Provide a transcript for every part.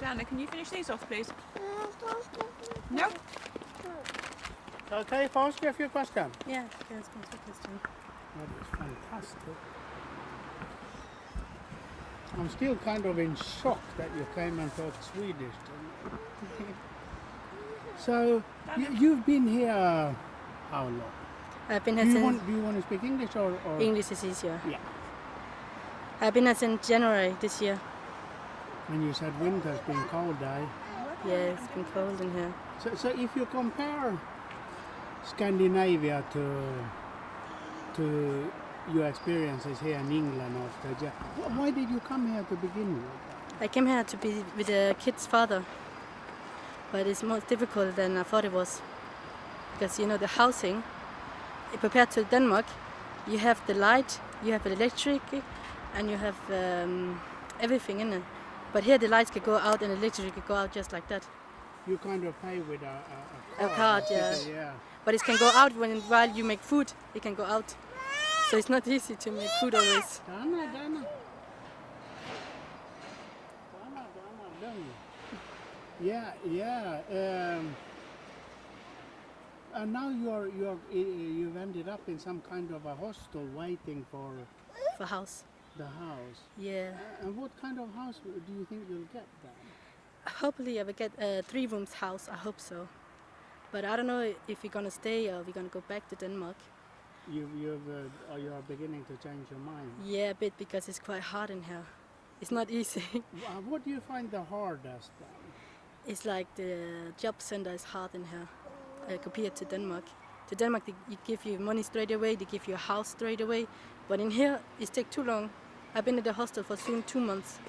Dana, can you finish these off, please? No? So can I ask you a few questions? Yeah, that's my question. That is fantastic. I'm still kind of in shock that you came and taught Swedish to me. So, you've been here how long? I've been here Do since... you want to speak English or? English is easier. Yeah. I've been here since January this year. When you said winter's been cold, Yeah, it's been cold in here. So if you compare Scandinavia to your experiences here in England after, why did you come here to begin with? I came here to be with the kid's father, but it's more difficult than I thought it was. Because, you know, the housing, compared to Denmark, you have the light, you have the electric, and you have everything in it. But here the lights can go out and the electric can go out just like that. You kind of pay with a card, yeah. But it can go out while you make food, it can go out. So it's not easy to make food always. Dana. Yeah. And now you've ended up in some kind of a hostel waiting for house. The house. Yeah. And what kind of house do you think you'll get then? Hopefully I will get a 3-room house. I hope so. But I don't know if we're gonna stay or we're gonna go back to Denmark. You are beginning to change your mind. Yeah, a bit, because it's quite hard in here. It's not easy. What do you find the hardest then? It's like the job center is hard in here compared to Denmark. To Denmark, they give you money straight away, they give you a house straight away. But in here, it takes too long. I've been at the hostel for soon 2 months.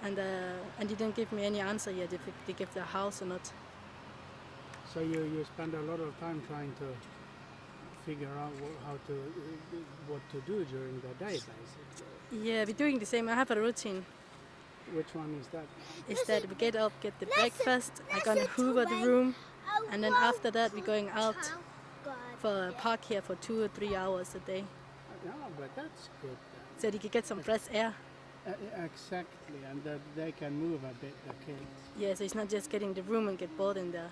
And they didn't give me any answer yet if they give the house or not. So you spend a lot of time trying to figure out what to do during the day, basically. Yeah, we're doing the same. I have a routine. Which one is that? Is that we get up, get the breakfast, I'm gonna hoover the room, and then after that we're going out for a park here for 2 or 3 hours a day. No, but that's good then. So they can get some fresh air. Exactly, and that they can move a bit, the kids. Yeah, so it's not just getting the room and get bored in there.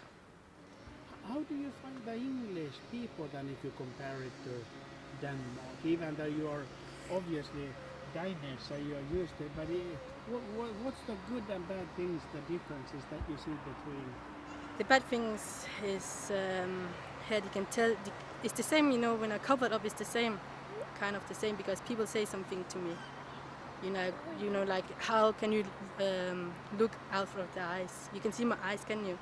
How do you find the English people then if you compare it to Denmark? Even though you are obviously Danish, so you are used to it, but what's the good and bad things, the differences that you see between? The bad things is here you can tell it's the same, you know, when I covered up it's the same, kind of the same, because people say something to me. You know, like how can you look out of the eyes? You can see my eyes, can you?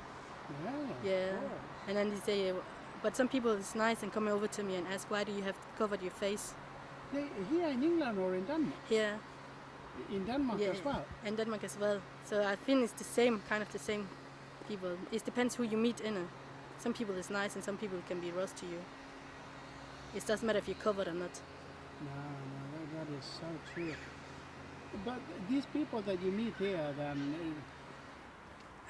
Yeah. Sure. And then they say, but some people it's nice and come over to me and ask, why do you have covered your face? Here in England or in Denmark? Here. In Denmark as well? In Denmark as well. So I think it's the same, kind of the same people. It depends who you meet in it. Some people is nice and some people can be rough to you. It doesn't matter if you're covered or not. No, that is so true. But these people that you meet here then...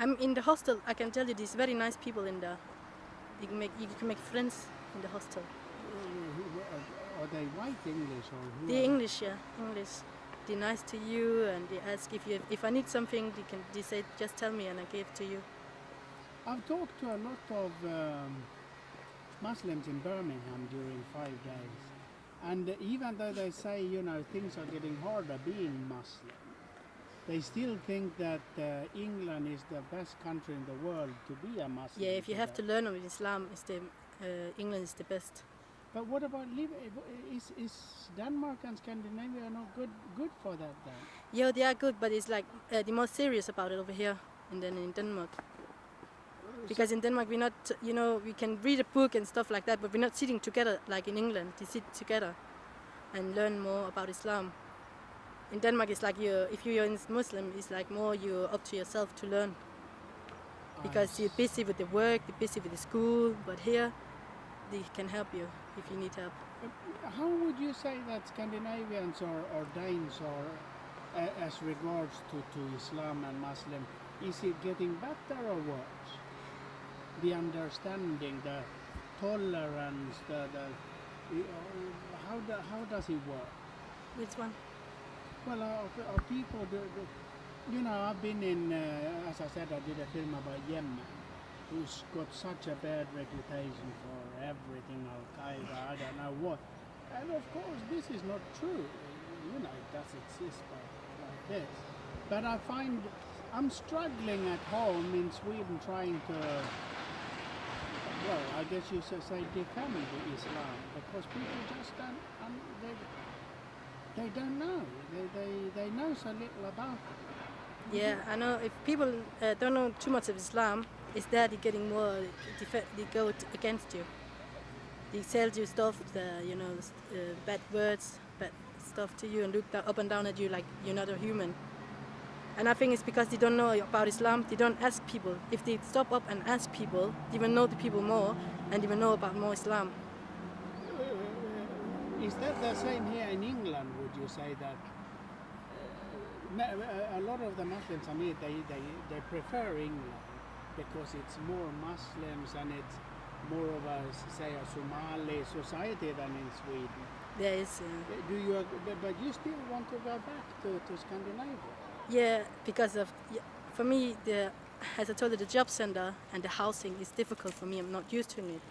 I'm in the hostel, I can tell you these very nice people in there. You can make friends in the hostel. Are they white English or who? They're English, yeah, English. They're nice to you and they ask if I need something, they say just tell me and I give to you. I've talked to a lot of Muslims in Birmingham during 5 days, and even though they say, you know, things are getting harder being Muslim, they still think that England is the best country in the world to be a Muslim. Yeah, if you have to learn of Islam, England is the best. But what about is Denmark and Scandinavia not good for that then? Yeah, they are good, but it's like they're more serious about it over here than in Denmark. Because in Denmark we're not, you know, we can read a book and stuff like that, but we're not sitting together like in England. They sit together and learn more about Islam. In Denmark it's like if you're a Muslim, it's like more you're up to yourself to learn. Because you're busy with the work, you're busy with the school, but here they can help you if you need help. How would you say that Scandinavians or Danes are as regards to Islam and Muslim? Is it getting better or worse? The understanding, the tolerance, how does it work? Which one? Well, are people You know, I've been in, as I said, I did a film about Yemen, who's got such a bad reputation for everything, Al Qaeda, I don't know what. And of course, this is not true. You know, it does exist like this. But I find I'm struggling at home in Sweden trying to, well, I guess you should say defend the Islam, because people just don't, they don't know. They know so little about it. Yeah, I know if people don't know too much of Islam, it's that they're getting more, they go against you. They tell you stuff, bad words, bad stuff to you and look up and down at you like you're not a human. And I think it's because they don't know about Islam, they don't ask people. If they stop up and ask people, they will know the people more and they will know about more Islam. Is that the same here in England, would you say that a lot of the Muslims I meet, they prefer England because it's more Muslims and it's more of a, say, a Somali society than in Sweden? There is. Do you? But you still want to go back to Scandinavia? Yeah, because of, for me, as I told you, the job center and the housing is difficult for me. I'm not used to it.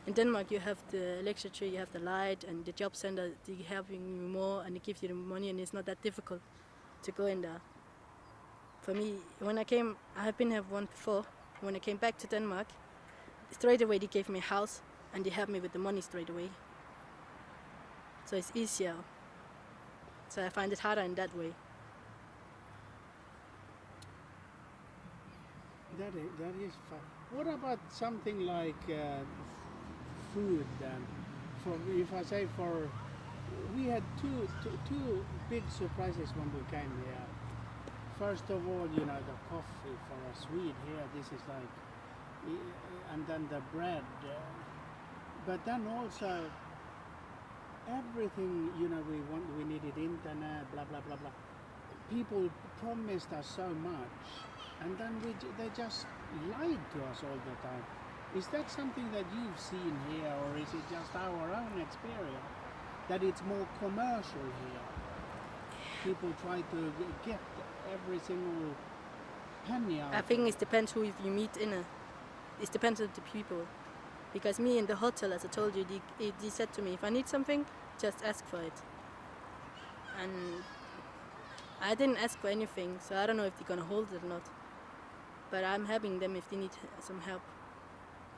In Denmark, you have the electricity, you have the light, and the job center, they helping you more and they give you the money, and it's not that difficult to go in there. For me, when I came, I have been here once before. When I came back to Denmark, straight away they gave me a house and they helped me with the money straight away. So it's easier. So I find it harder in that way. That is fun. What about something like food then? If I say we had two big surprises when we came here. First of all, you know, the coffee for a Swede here, this is like, and then the bread. But then also everything, you know, we needed internet, blah, blah, blah, blah. People promised us so much, and then they just lied to us all the time. Is that something that you've seen here, or is it just our own experience, that it's more commercial here? People try to get every single penny out. I think it depends who you meet in it. It depends on the people. Because me in the hotel, as I told you, they said to me, if I need something, just ask for it. And I didn't ask for anything, so I don't know if they're gonna hold it or not. But I'm having them if they need some help.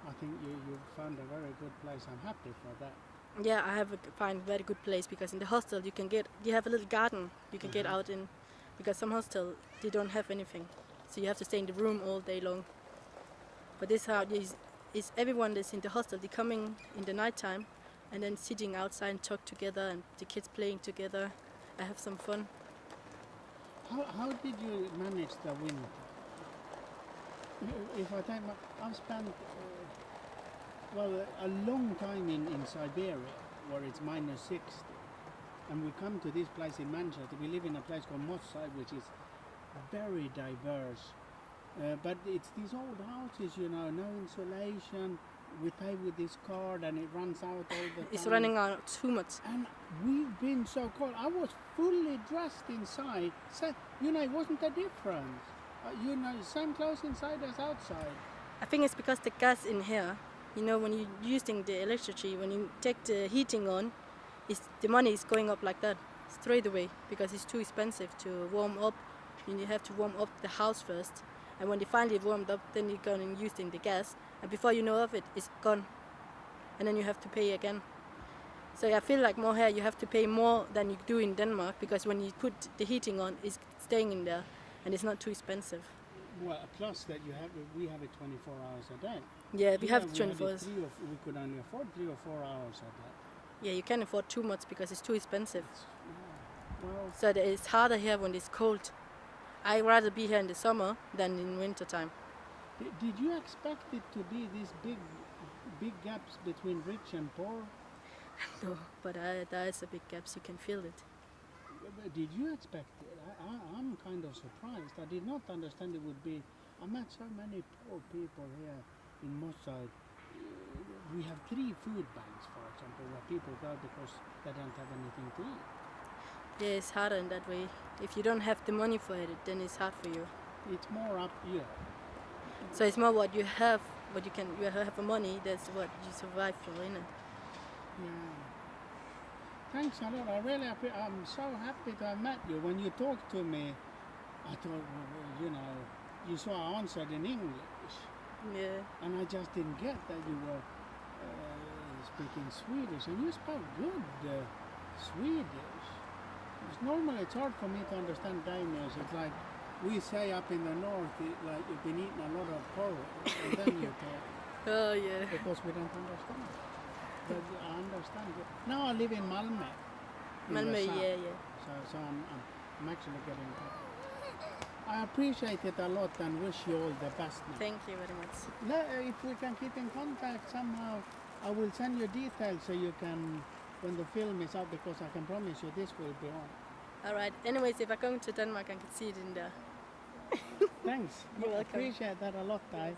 I think you found a very good place. I'm happy for that. Yeah, I find a very good place because in the hostel you have a little garden you can get out in, because some hostel they don't have anything, so you have to stay in the room all day long. But this house is everyone that's in the hostel. They coming in the night time and then sitting outside and talk together, and the kids playing together. I have some fun. How did you manage the winter? If I take I've spent a long time in Siberia, where it's -60, and we come to this place in Manchester. We live in a place called Mossad, which is very diverse, but it's these old houses, you know, no insulation. We pay with this card and it runs out all the time. It's running out too much. And we've been so cold. I was fully dressed inside. So, you know, it wasn't a difference. You know, same clothes inside as outside. I think it's because the gas in here, you know, when you're using the electricity, when you take the heating on, the money is going up like that straight away, because it's too expensive to warm up. You have to warm up the house first, and when they finally warmed up, then you're going using the gas, and before you know of it, it's gone, and then you have to pay again. So I feel like more here you have to pay more than you do in Denmark, because when you put the heating on, it's staying in there, and it's not too expensive. Well, plus that we have it 24 hours a day. Yeah, we have 24 hours. We could only afford 3 or 4 hours a day. Yeah, you can't afford too much because it's too expensive. Well, So it's harder here when it's cold. I'd rather be here in the summer than in winter time. Did you expect it to be these big gaps between rich and poor? No, but there is a big gaps. You can feel it. Did you expect it? I'm kind of surprised. I did not understand it would be. I met so many poor people here in Mossad. We have 3 food banks, for example, where people go because they don't have anything to eat. Yeah, it's harder in that way. If you don't have the money for it, then it's hard for you. It's more up here. So it's more what you have, what you have the money. That's what you survive for, innit? Yeah. Thanks a lot. I'm so happy to have met you. When you talked to me, I thought, you saw I answered in English. Yeah. And I just didn't get that you were speaking Swedish. And you spoke good Swedish. Because normally it's hard for me to understand Danish. It's like we say up in the north, like you've been eating a lot of porridge, and then you talk. Oh yeah. Because we don't understand. But I understand it. Now I live in Malmö. Malmö, yeah. So I'm actually getting that. I appreciate it a lot and wish you all the best now. Thank you very much. If we can keep in contact somehow, I will send you details so you can, when the film is out, because I can promise you this will be on. All right. Anyways, if I come to Denmark, I can see it in there. Thanks. You're welcome. Appreciate that a lot, Ty.